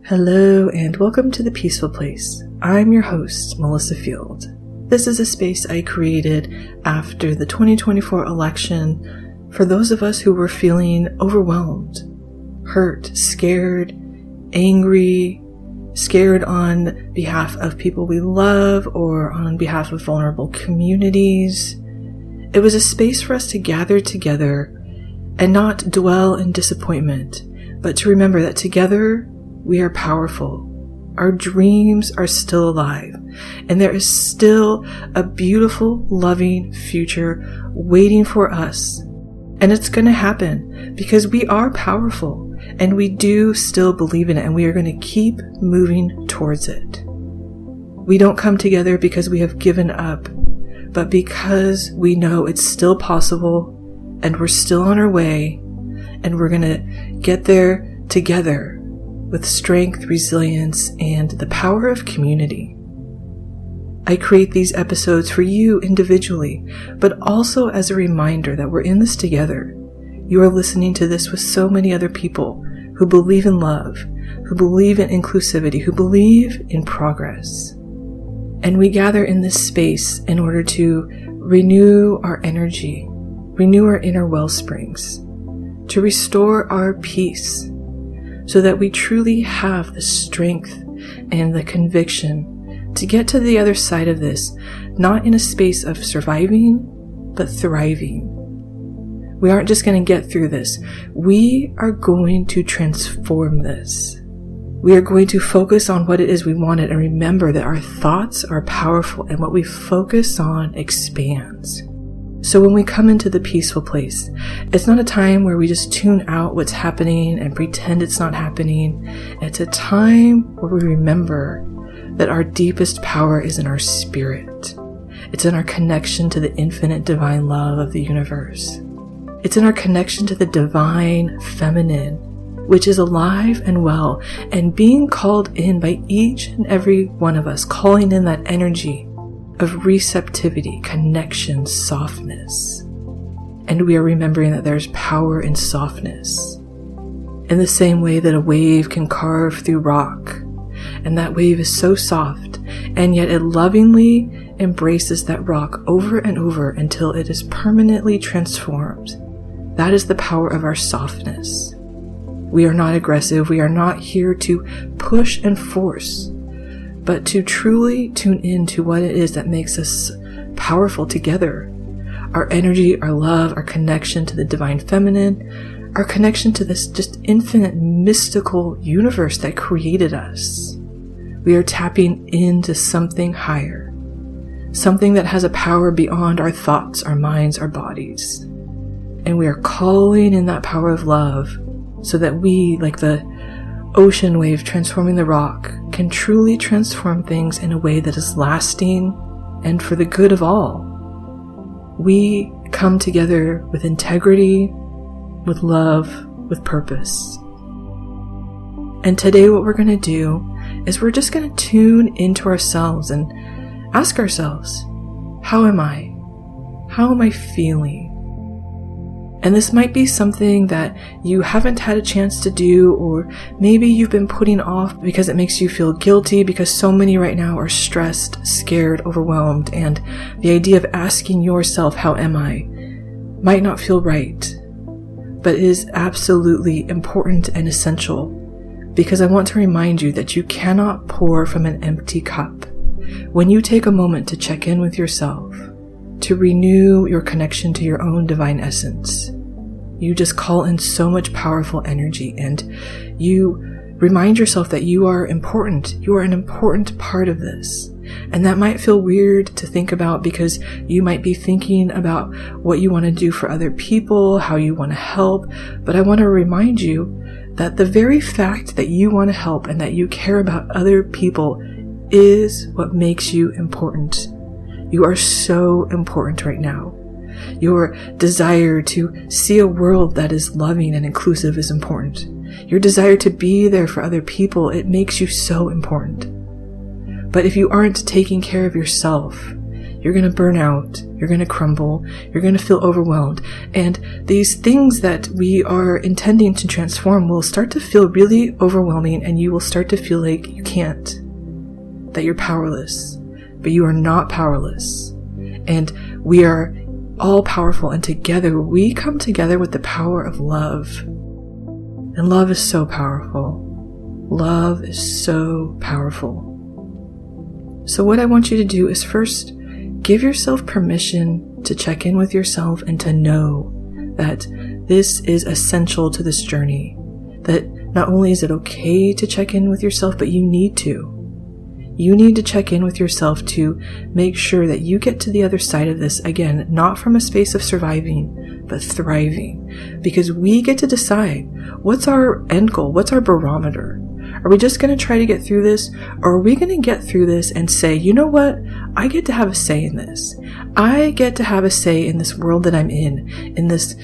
Hello and welcome to The Peaceful Place. I'm your host, Melissa Field. This is a space I created after the 2024 election for those of us who were feeling overwhelmed, hurt, scared, angry, scared on behalf of people we love or on behalf of vulnerable communities. It was a space for us to gather together and not dwell in disappointment, but to remember that together we are powerful. Our dreams are still alive, and there is still a beautiful, loving future waiting for us. And it's going to happen because we are powerful and we do still believe in it, and we are going to keep moving towards it. We don't come together because we have given up, but because we know it's still possible and we're still on our way, and we're going to get there together with strength, resilience, and the power of community. I create these episodes for you individually, but also as a reminder that we're in this together. You are listening to this with so many other people who believe in love, who believe in inclusivity, who believe in progress. And we gather in this space in order to renew our energy, renew our inner well springs, to restore our peace, so that we truly have the strength and the conviction to get to the other side of this, not in a space of surviving, but thriving. We aren't just going to get through this. We are going to transform this. We are going to focus on what it is we wanted and remember that our thoughts are powerful and what we focus on expands. So when we come into the peaceful place, it's not a time where we just tune out what's happening and pretend it's not happening. It's a time where we remember that our deepest power is in our spirit. It's in our connection to the infinite divine love of the universe. It's in our connection to the divine feminine, which is alive and well and being called in by each and every one of us, calling in that energy of receptivity, connection, softness. And we are remembering that there's power in softness. In the same way that a wave can carve through rock, and that wave is so soft, and yet it lovingly embraces that rock over and over until it is permanently transformed. That is the power of our softness. We are not aggressive. We are not here to push and force, but to truly tune into what it is that makes us powerful together. Our energy, our love, our connection to the divine feminine, our connection to this just infinite mystical universe that created us. We are tapping into something higher, something that has a power beyond our thoughts, our minds, our bodies. And we are calling in that power of love so that we, like the ocean wave transforming the rock, can truly transform things in a way that is lasting and for the good of all. We come together with integrity, with love, with purpose. And today what we're going to do is we're just going to tune into ourselves and ask ourselves, how am I? How am I feeling? And this might be something that you haven't had a chance to do, or maybe you've been putting off because it makes you feel guilty, because so many right now are stressed, scared, overwhelmed, and the idea of asking yourself, how am I, might not feel right, but it is absolutely important and essential, because I want to remind you that you cannot pour from an empty cup. When you take a moment to check in with yourself, to renew your connection to your own divine essence, you just call in so much powerful energy, and you remind yourself that you are important. You are an important part of this. And that might feel weird to think about because you might be thinking about what you want to do for other people, how you want to help. But I want to remind you that the very fact that you want to help and that you care about other people is what makes you important. You are so important right now. Your desire to see a world that is loving and inclusive is important. Your desire to be there for other people, it makes you so important. But if you aren't taking care of yourself, you're going to burn out, you're going to crumble, you're going to feel overwhelmed. And these things that we are intending to transform will start to feel really overwhelming, and you will start to feel like you can't, that you're powerless. But you are not powerless. And we are all powerful, and together we come together with the power of love. And love is so powerful. Love is so powerful. So what I want you to do is first give yourself permission to check in with yourself and to know that this is essential to this journey. That not only is it okay to check in with yourself, but you need to. You need to check in with yourself to make sure that you get to the other side of this, again, not from a space of surviving, but thriving. Because we get to decide what's our end goal, what's our barometer. Are we just going to try to get through this? Or are we going to get through this and say, you know what? I get to have a say in this. I get to have a say in this world that I'm in this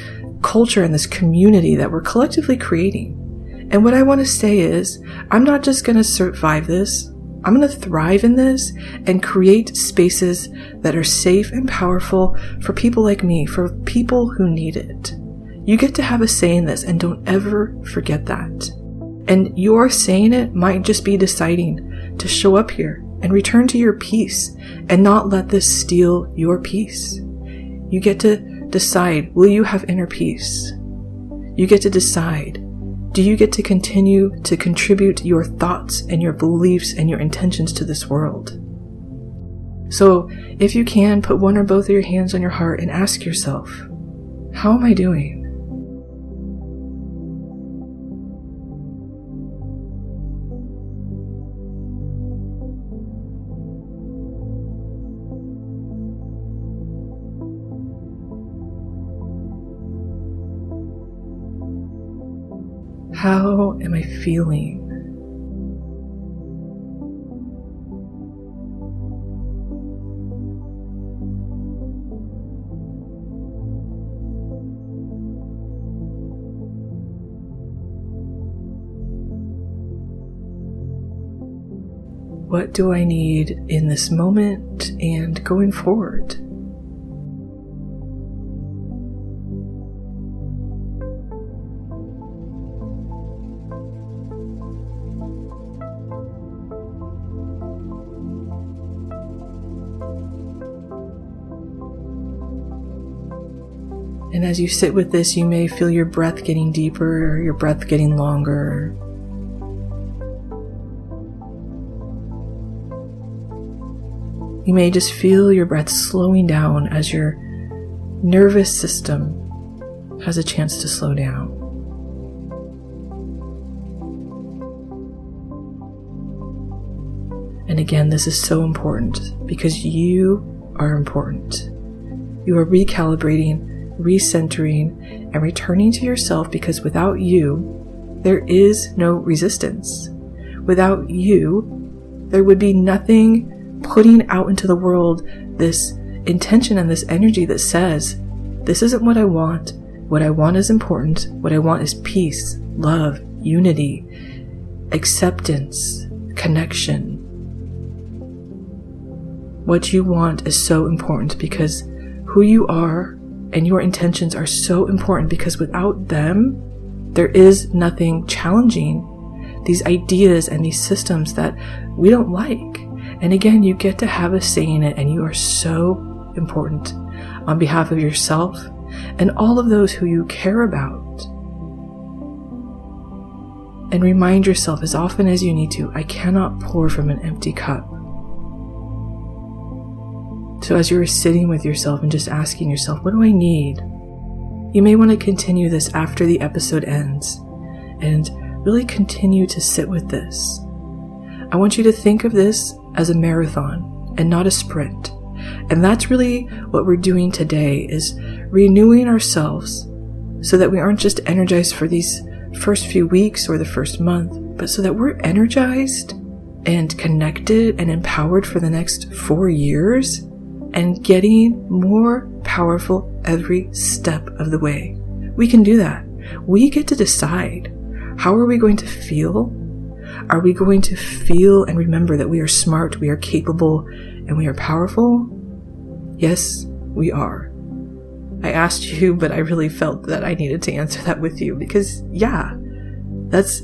culture and this community that we're collectively creating. And what I want to say is, I'm not just going to survive this. I'm going to thrive in this and create spaces that are safe and powerful for people like me, for people who need it. You get to have a say in this, and don't ever forget that. And your saying it might just be deciding to show up here and return to your peace and not let this steal your peace. You get to decide, will you have inner peace? You get to decide, do you get to continue to contribute your thoughts and your beliefs and your intentions to this world? So if you can, put one or both of your hands on your heart and ask yourself, how am I doing? How am I feeling? What do I need in this moment and going forward? And as you sit with this, you may feel your breath getting deeper, or your breath getting longer. You may just feel your breath slowing down as your nervous system has a chance to slow down. And again, this is so important because you are important. You are recalibrating, recentering, and returning to yourself, because without you, there is no resistance. Without you, there would be nothing putting out into the world this intention and this energy that says, this isn't what I want. What I want is important. What I want is peace, love, unity, acceptance, connection. What you want is so important because who you are and your intentions are so important, because without them, there is nothing challenging these ideas and these systems that we don't like. And again, you get to have a say in it, and you are so important on behalf of yourself and all of those who you care about. And remind yourself as often as you need to, I cannot pour from an empty cup. So as you're sitting with yourself and just asking yourself, what do I need? You may want to continue this after the episode ends and really continue to sit with this. I want you to think of this as a marathon and not a sprint. And that's really what we're doing today, is renewing ourselves so that we aren't just energized for these first few weeks or the first month, but so that we're energized and connected and empowered for the next 4 years and getting more powerful every step of the way. We can do that. We get to decide. How are we going to feel? Are we going to feel and remember that we are smart, we are capable, and we are powerful? Yes, we are. I asked you, but I really felt that I needed to answer that with you because, yeah, that's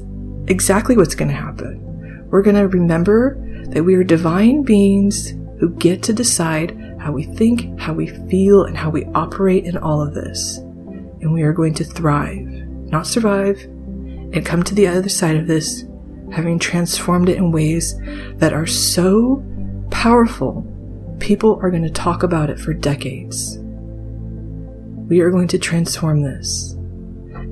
exactly what's going to happen. We're going to remember that we are divine beings who get to decide how we think, how we feel, and how we operate in all of this. And we are going to thrive, not survive, and come to the other side of this, having transformed it in ways that are so powerful, people are going to talk about it for decades. We are going to transform this,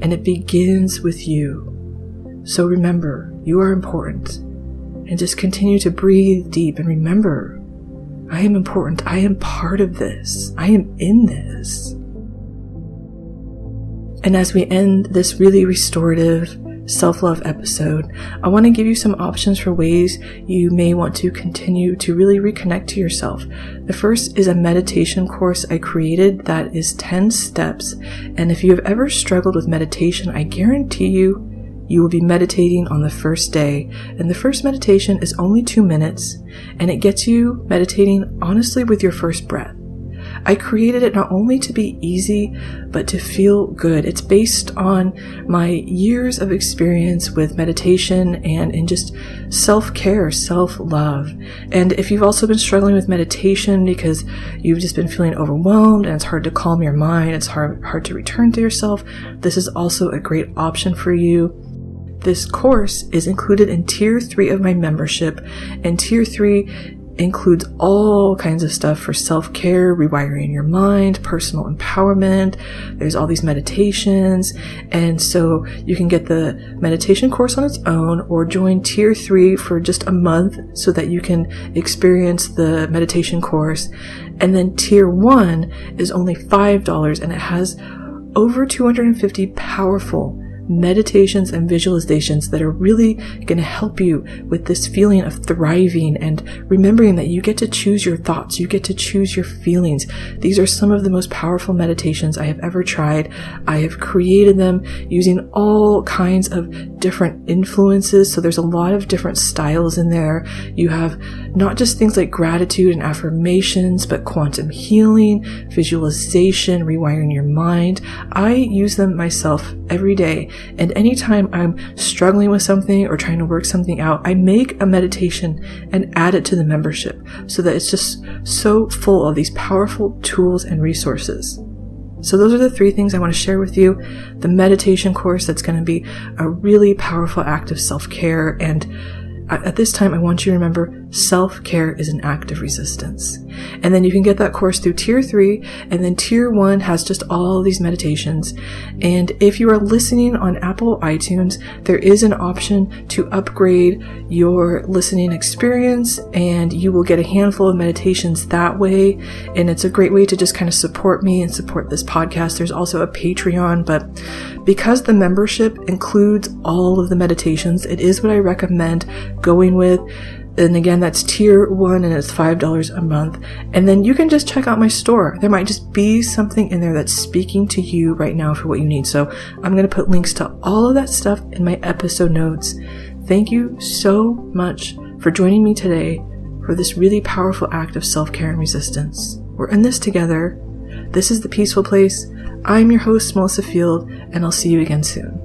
and it begins with you. So remember, you are important, and just continue to breathe deep and remember, I am important. I am part of this. I am in this. And as we end this really restorative self-love episode, I want to give you some options for ways you may want to continue to really reconnect to yourself. The first is a meditation course I created that is 10 steps. And if you have ever struggled with meditation, I guarantee you will be meditating on the first day. And the first meditation is only 2 minutes, and it gets you meditating honestly with your first breath. I created it not only to be easy, but to feel good. It's based on my years of experience with meditation and in just self-care, self-love. And if you've also been struggling with meditation because you've just been feeling overwhelmed and it's hard to calm your mind, it's hard to return to yourself, this is also a great option for you. This course is included in Tier 3 of my membership, and Tier 3 includes all kinds of stuff for self-care, rewiring your mind, personal empowerment. There's all these meditations. And so you can get the meditation course on its own or join Tier 3 for just a month so that you can experience the meditation course. And then Tier 1 is only $5 and it has over 250 powerful meditations and visualizations that are really going to help you with this feeling of thriving and remembering that you get to choose your thoughts, you get to choose your feelings. These are some of the most powerful meditations I have ever tried. I have created them using all kinds of different influences, so there's a lot of different styles in there. You have not just things like gratitude and affirmations, but quantum healing, visualization, rewiring your mind. I use them myself every day. And anytime I'm struggling with something or trying to work something out, I make a meditation and add it to the membership so that it's just so full of these powerful tools and resources. So those are the 3 things I want to share with you. The meditation course, that's going to be a really powerful act of self-care. And at this time, I want you to remember self-care is an act of resistance. And then you can get that course through Tier 3, and then Tier 1 has just all these meditations. And if you are listening on Apple iTunes, there is an option to upgrade your listening experience, and you will get a handful of meditations that way. And it's a great way to just kind of support me and support this podcast. There's also a Patreon, but because the membership includes all of the meditations, it is what I recommend going with. And again, that's Tier 1 and it's $5 a month. And then you can just check out my store. There might just be something in there that's speaking to you right now for what you need. So I'm going to put links to all of that stuff in my episode notes. Thank you so much for joining me today for this really powerful act of self-care and resistance. We're in this together. This is The Peaceful Place. I'm your host, Melissa Field, and I'll see you again soon.